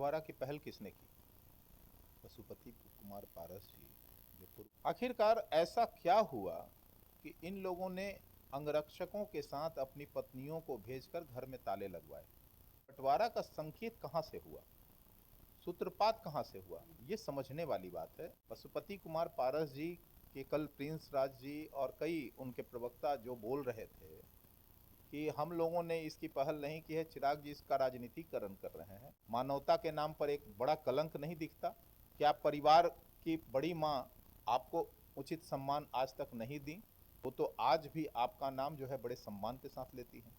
बंटवारा की पहल किसने की? पशुपति कुमार पारस जी, जो पूर्व। आखिरकार ऐसा क्या हुआ कि इन लोगों ने अंगरक्षकों के साथ अपनी पत्नियों को भेजकर घर में ताले लगवाए? बंटवारा का संकेत कहां से हुआ, सूत्रपात कहां से हुआ, ये समझने वाली बात है। पशुपति कुमार पारस जी के कल प्रिंस राज जी और कई उनके प्रवक्ता जो बोल रहे थे कि हम लोगों ने इसकी पहल नहीं की है, चिराग जी इसका राजनीतिकरण कर रहे हैं, मानवता के नाम पर एक बड़ा कलंक नहीं दिखता? क्या परिवार की बड़ी माँ आपको उचित सम्मान आज तक नहीं दी? वो तो आज भी आपका नाम जो है बड़े सम्मान के साथ लेती है।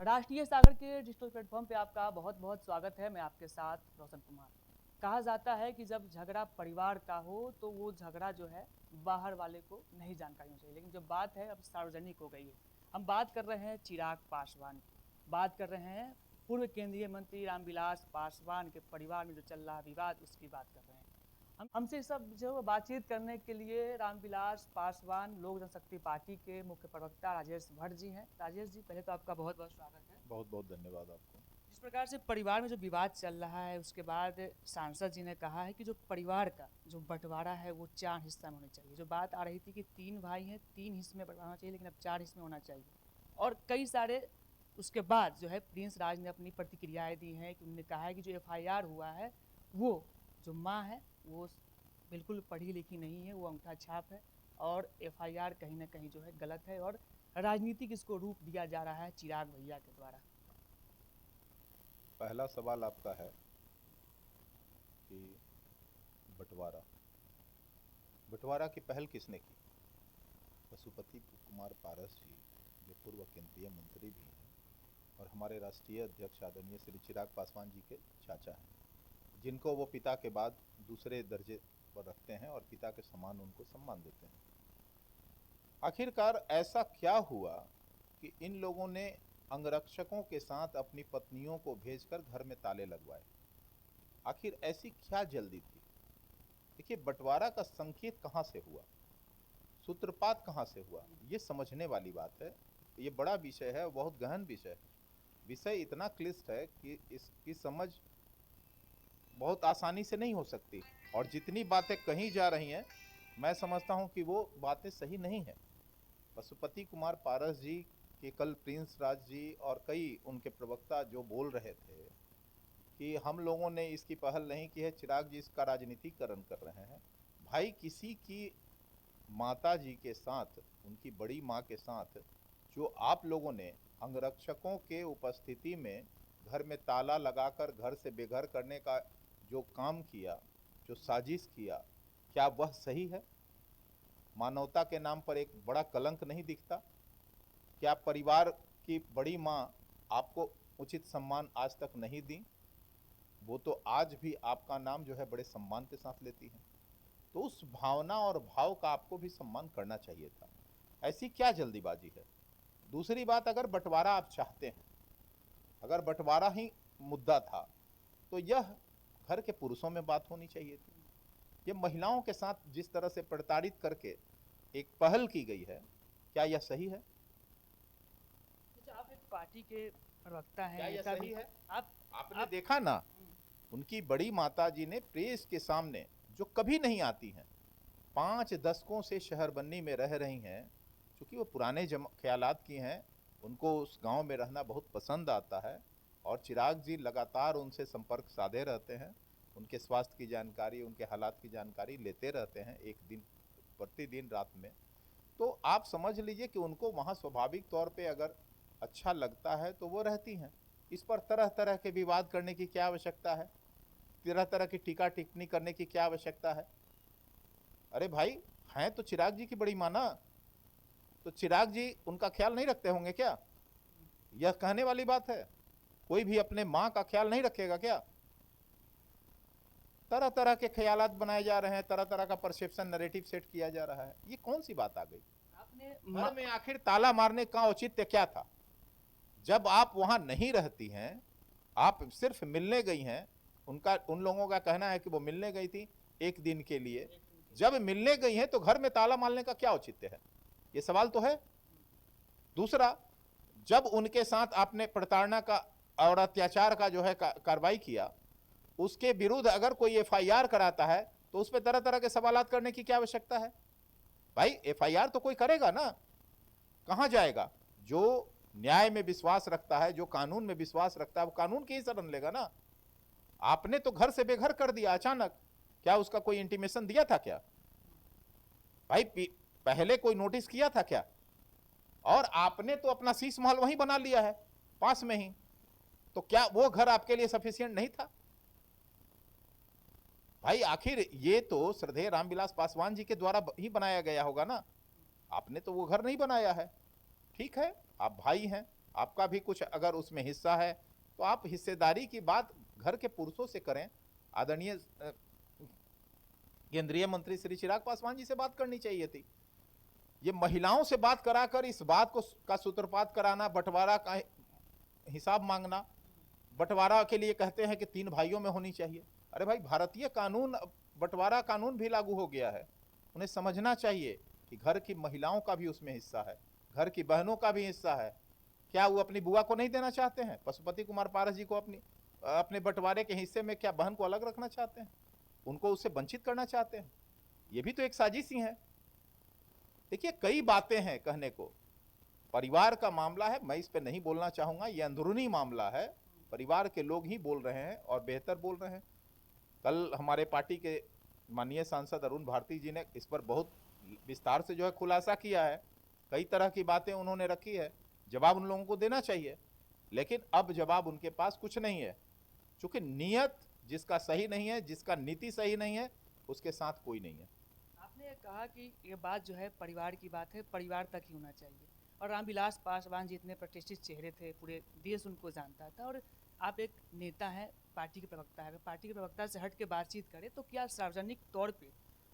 राष्ट्रीय सागर के डिजिटल प्लेटफॉर्म पे आपका बहुत बहुत स्वागत है। मैं आपके साथ रोशन कुमार। कहा जाता है कि जब झगड़ा परिवार का हो तो वो झगड़ा जो है बाहर वाले को नहीं जानकारी होनी चाहिए, लेकिन जब बात है अब सार्वजनिक हो गई है। हम बात कर रहे हैं चिराग पासवान की, बात कर रहे हैं पूर्व केंद्रीय मंत्री रामविलास पासवान के परिवार में जो चल रहा विवाद, उसकी बात कर रहे हैं। हमसे सब जो बातचीत करने के लिए रामविलास पासवान लोक जनशक्ति पार्टी के मुख्य प्रवक्ता राजेश भट्ट जी हैं। राजेश जी, पहले तो आपका बहुत बहुत स्वागत है। बहुत बहुत धन्यवाद आपको। जिस प्रकार से परिवार में जो विवाद चल रहा है, उसके बाद सांसद जी ने कहा है कि जो परिवार का जो बंटवारा है वो 4 हिस्सा में होना चाहिए। जो बात आ रही थी कि 3 भाई हैं, 3 हिस्से में बंटवारा होना चाहिए, लेकिन अब 4 हिस्से में होना चाहिए। और कई सारे उसके बाद जो है प्रिंस राज ने अपनी प्रतिक्रियाएं दी हैं कि उन्होंने कहा है कि जो FIR हुआ है वो जो माँ है वो बिल्कुल पढ़ी लिखी नहीं है, वो अंगूठा छाप है, और FIR कहीं ना कहीं जो है गलत है और राजनीतिक इसको रूप दिया जा रहा है चिराग भैया के द्वारा। पहला सवाल आपका है कि बंटवारा बंटवारा की पहल किसने की? पशुपति कुमार पारस जी, जो पूर्व केंद्रीय मंत्री भी हैं और हमारे राष्ट्रीय अध्यक्ष आदरणीय श्री चिराग पासवान जी के चाचा हैं, जिनको वो पिता के बाद दूसरे दर्जे पर रखते हैं और पिता के समान उनको सम्मान देते हैं। आखिरकार ऐसा क्या हुआ कि इन लोगों ने अंगरक्षकों के साथ अपनी पत्नियों को भेजकर घर में ताले लगवाए? आखिर ऐसी क्या जल्दी थी? देखिए, बंटवारा का संकेत कहां से हुआ, सूत्रपात कहां से हुआ, ये समझने वाली बात है। ये बड़ा विषय है, बहुत गहन विषय है। विषय इतना क्लिष्ट है कि इसकी समझ बहुत आसानी से नहीं हो सकती, और जितनी बातें कही जा रही हैं मैं समझता हूं कि वो बातें सही नहीं है। पशुपति कुमार पारस जी के कल प्रिंस राज जी और कई उनके प्रवक्ता जो बोल रहे थे कि हम लोगों ने इसकी पहल नहीं की है, चिराग जी इसका राजनीतिकरण कर रहे हैं। भाई, किसी की माता जी के साथ, उनकी बड़ी माँ के साथ जो आप लोगों ने अंगरक्षकों के उपस्थिति में घर में ताला लगाकर घर से बेघर करने का जो काम किया, जो साजिश किया, क्या वह सही है? मानवता के नाम पर एक बड़ा कलंक नहीं दिखता? क्या परिवार की बड़ी माँ आपको उचित सम्मान आज तक नहीं दी? वो तो आज भी आपका नाम जो है बड़े सम्मान के साथ लेती है। तो उस भावना और भाव का आपको भी सम्मान करना चाहिए था। ऐसी क्या जल्दीबाजी है? दूसरी बात, अगर बंटवारा आप चाहते हैं, अगर बंटवारा ही मुद्दा था, तो यह घर के पुरुषों में बात होनी चाहिए थी। ये महिलाओं के साथ जिस तरह से प्रताड़ित करके एक पहल की गई है, क्या यह सही है? आप एक पार्टी के प्रवक्ता हैं, क्या यह सही है? आपने आप देखा ना, उनकी बड़ी माता जी ने प्रेस के सामने, जो कभी नहीं आती हैं, 5 दशकों से शहरबन्नी में रह रही हैं, चूंकि वो पुराने ख्यालात की हैं, उनको उस गांव में रहना बहुत पसंद आता है, और चिराग जी लगातार उनसे संपर्क साधे रहते हैं, उनके स्वास्थ्य की जानकारी, उनके हालात की जानकारी लेते रहते हैं एक दिन प्रतिदिन रात में। तो आप समझ लीजिए कि उनको वहाँ स्वाभाविक तौर पे अगर अच्छा लगता है तो वो रहती हैं। इस पर तरह तरह के विवाद करने की क्या आवश्यकता है, तरह तरह की टीका टिप्पणी करने की क्या आवश्यकता है? अरे भाई, हैं तो चिराग जी की बड़ी माना, तो चिराग जी उनका ख्याल नहीं रखते होंगे क्या? यह कहने वाली बात है? कोई भी अपने माँ का ख्याल नहीं रखेगा क्या? तरह तरह के ख्यालात बनाए जा रहे हैं, तरह तरह का परसेप्शन नैरेटिव सेट किया जा रहा है। ये कौन सी बात आ गई? आपने घर में आखिर ताला मारने का औचित्य क्या था? जब आप वहां नहीं रहती हैं, आप सिर्फ मिलने गई हैं, उन लोगों का कहना है कि वो मिलने गई थी एक दिन के लिए। जब मिलने गई हैं तो घर में ताला मारने का क्या औचित्य है? ये सवाल तो है। दूसरा, जब उनके साथ आपने प्रताड़ना का और अत्याचार का जो है कार्रवाई किया, उसके विरुद्ध अगर कोई एफआईआर कराता है तो उस पर तरह तरह के सवालात करने की क्या आवश्यकता है? भाई एफआईआर तो कोई करेगा ना, कहां जाएगा? जो न्याय में विश्वास रखता है, जो कानून में विश्वास रखता है, वो कानून की ही शरण लेगा ना। आपने तो घर से बेघर कर दिया अचानक, क्या उसका कोई इंटीमेशन दिया था क्या? भाई पहले कोई नोटिस किया था क्या? और आपने तो अपना शीश महल वहीं बना लिया है पास में ही, तो क्या वो घर आपके लिए सफिशिएंट नहीं था? भाई आखिर ये तो श्रद्धेय रामविलास पासवान जी के द्वारा ही बनाया गया होगा ना, आपने तो वो घर नहीं बनाया है। ठीक है, आप भाई हैं, आपका भी कुछ अगर उसमें हिस्सा है तो आप हिस्सेदारी की बात घर के पुरुषों से करें। आदरणीय केंद्रीय मंत्री श्री चिराग पासवान जी से बात करनी चाहिए थी। ये महिलाओं से बात कराकर इस बात को का सूत्रपात कराना, बंटवारा का हिसाब मांगना, बंटवारा के लिए कहते हैं कि 3 भाइयों में होनी चाहिए। अरे भाई, भारतीय कानून, बंटवारा कानून भी लागू हो गया है। उन्हें समझना चाहिए कि घर की महिलाओं का भी उसमें हिस्सा है, घर की बहनों का भी हिस्सा है। क्या वो अपनी बुआ को नहीं देना चाहते हैं? पशुपति कुमार पारस जी को अपने बंटवारे के हिस्से में क्या बहन को अलग रखना चाहते हैं? उनको उससे वंचित करना चाहते हैं? ये भी तो एक साजिश ही है। देखिए, कई बातें हैं कहने को। परिवार का मामला है, मैं इस पे नहीं बोलना चाहूंगा, ये अंदरूनी मामला है, परिवार के लोग ही बोल रहे हैं और बेहतर बोल रहे हैं। कल हमारे पार्टी के माननीय सांसद अरुण भारती जी ने इस पर बहुत विस्तार से जो है खुलासा किया है, कई तरह की बातें उन्होंने रखी है, जवाब उन लोगों को देना चाहिए, लेकिन अब जवाब उनके पास कुछ नहीं है, क्योंकि नियत जिसका सही नहीं है, जिसका नीति सही नहीं है, उसके साथ कोई नहीं है। आपने कहा कि ये बात जो है परिवार की बात है, परिवार तक ही होना चाहिए, और रामविलास पासवान जी इतने प्रतिष्ठित चेहरे थे, पूरे देश उनको जानता था, और आप एक नेता हैं, पार्टी के प्रवक्ता है। अगर पार्टी के प्रवक्ता से हट के बातचीत करें तो क्या सार्वजनिक तौर पे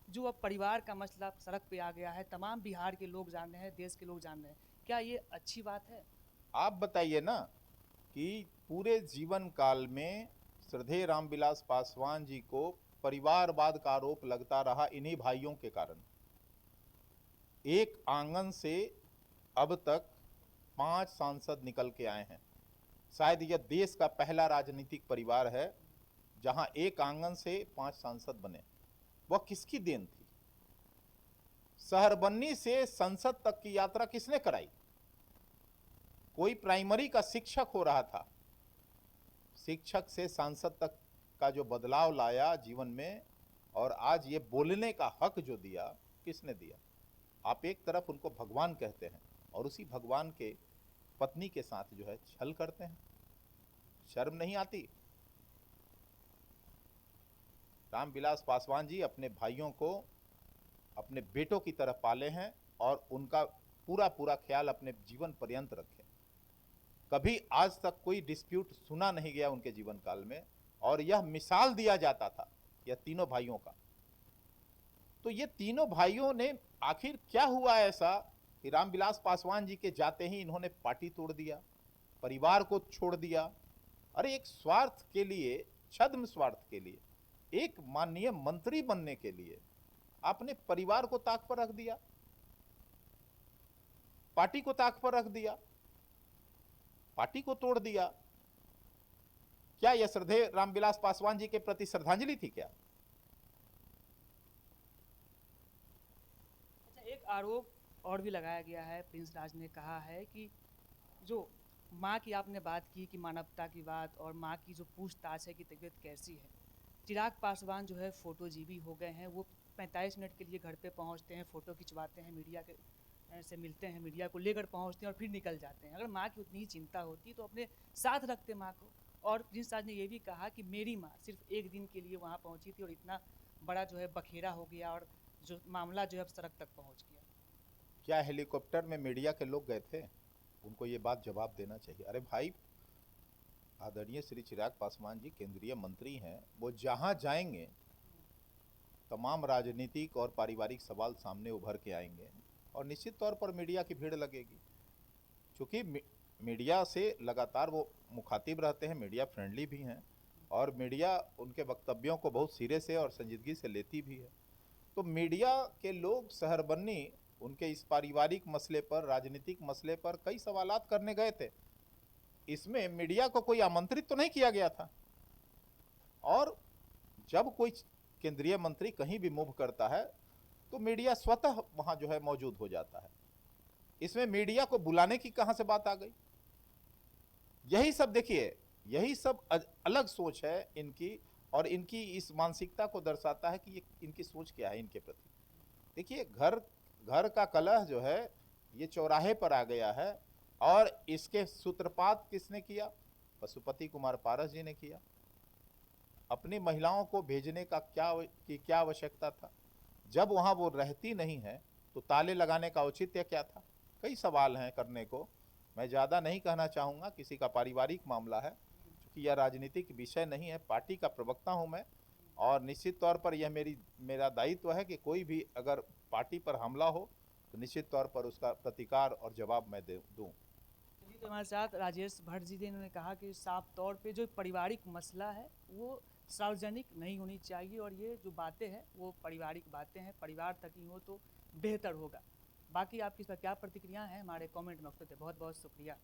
जो अब परिवार का मसला सड़क पे आ गया है, तमाम बिहार के लोग जान रहे हैं, देश के लोग जान रहे हैं, क्या ये अच्छी बात है? आप बताइए ना कि पूरे जीवन काल में श्रद्धेय रामविलास पासवान जी को परिवारवाद का आरोप लगता रहा इन्हीं भाइयों के कारण। एक आंगन से अब तक 5 सांसद निकल के आए हैं। शायद यह देश का पहला राजनीतिक परिवार है जहां एक आंगन से 5 सांसद बने। वह किसकी देन थी? शहरबन्नी से संसद तक की यात्रा किसने कराई? कोई प्राइमरी का शिक्षक हो रहा था, शिक्षक से सांसद तक का जो बदलाव लाया जीवन में, और आज ये बोलने का हक जो दिया, किसने दिया? आप एक तरफ उनको भगवान कहते हैं और उसी भगवान के पत्नी के साथ जो है छल करते हैं। शर्म नहीं आती? रामविलास पासवान जी अपने भाइयों को अपने बेटों की तरह पाले हैं और उनका पूरा पूरा ख्याल अपने जीवन पर्यंत रखे। कभी आज तक कोई डिस्प्यूट सुना नहीं गया उनके जीवन काल में, और यह मिसाल दिया जाता था यह तीनों भाइयों का। तो ये तीनों भाइयों ने आखिर क्या हुआ ऐसा कि रामविलास पासवान जी के जाते ही इन्होंने पार्टी तोड़ दिया, परिवार को छोड़ दिया? अरे एक स्वार्थ के लिए, छद्म स्वार्थ के लिए, एक माननीय मंत्री बनने के लिए आपने परिवार को ताक पर रख दिया, पार्टी को ताक पर रख दिया, पार्टी को तोड़ दिया। क्या यह श्रद्धेय रामविलास पासवान जी के प्रति श्रद्धांजलि थी क्या? अच्छा, एक आरोप और भी लगाया गया है, प्रिंस राज ने कहा है कि जो माँ की आपने बात की कि मानवता की बात, और माँ की जो पूछताछ है कि तबीयत कैसी है, चिराग पासवान जो है फोटो जीवी हो गए हैं, वो 45 मिनट के लिए घर पे पहुंचते हैं, फ़ोटो खिंचवाते हैं, मीडिया के से मिलते हैं, मीडिया को लेकर पहुंचते हैं और फिर निकल जाते हैं। अगर माँ की उतनी ही चिंता होती तो अपने साथ रखते माँ को। और प्रिंस राज ने ये भी कहा कि मेरी माँ सिर्फ एक दिन के लिए वहाँ पहुँची थी और इतना बड़ा जो है बखेरा हो गया, और जो मामला जो है अब सड़क तक पहुँच गया। क्या हेलीकॉप्टर में मीडिया के लोग गए थे? उनको ये बात जवाब देना चाहिए। अरे भाई, आदरणीय श्री चिराग पासवान जी केंद्रीय मंत्री हैं, वो जहां जाएंगे तमाम राजनीतिक और पारिवारिक सवाल सामने उभर के आएंगे और निश्चित तौर पर मीडिया की भीड़ लगेगी, क्योंकि मीडिया से लगातार वो मुखातिब रहते हैं, मीडिया फ्रेंडली भी हैं और मीडिया उनके वक्तव्यों को बहुत सिरे से और संजीदगी से लेती भी है। तो मीडिया के लोग शहरबन्नी उनके इस पारिवारिक मसले पर, राजनीतिक मसले पर कई सवालात करने गए थे। इसमें मीडिया को कोई आमंत्रित तो नहीं किया गया था। और जब कोई केंद्रीय मंत्री कहीं भी मूव करता है तो मीडिया स्वतः वहां जो है मौजूद हो जाता है। इसमें मीडिया को बुलाने की कहां से बात आ गई? यही सब देखिए, यही सब अलग सोच है इनकी, और इनकी इस मानसिकता को दर्शाता है कि ये इनकी सोच क्या है इनके प्रति। देखिए, घर का कलह जो है ये चौराहे पर आ गया है, और इसके सूत्रपात किसने किया? पशुपति कुमार पारस जी ने किया। अपनी महिलाओं को भेजने का क्या आवश्यकता था? जब वहां वो रहती नहीं है तो ताले लगाने का औचित्य क्या था? कई सवाल हैं करने को। मैं ज़्यादा नहीं कहना चाहूँगा, किसी का पारिवारिक मामला है, क्योंकि यह राजनीतिक विषय नहीं है। पार्टी का प्रवक्ता हूँ मैं, और निश्चित तौर पर यह मेरा दायित्व है कि कोई भी अगर पार्टी पर हमला हो तो निश्चित तौर पर उसका प्रतिकार और जवाब मैं दूँ। चलिए, तो हमारे साथ राजेश भट्ट जी ने इन्होंने कहा कि साफ तौर पे जो पारिवारिक मसला है वो सार्वजनिक नहीं होनी चाहिए, और ये जो बातें हैं वो पारिवारिक बातें हैं, परिवार तक ही हो तो बेहतर होगा। बाकी आपकी इस पर क्या प्रतिक्रिया है हमारे कमेंट में, बहुत बहुत शुक्रिया।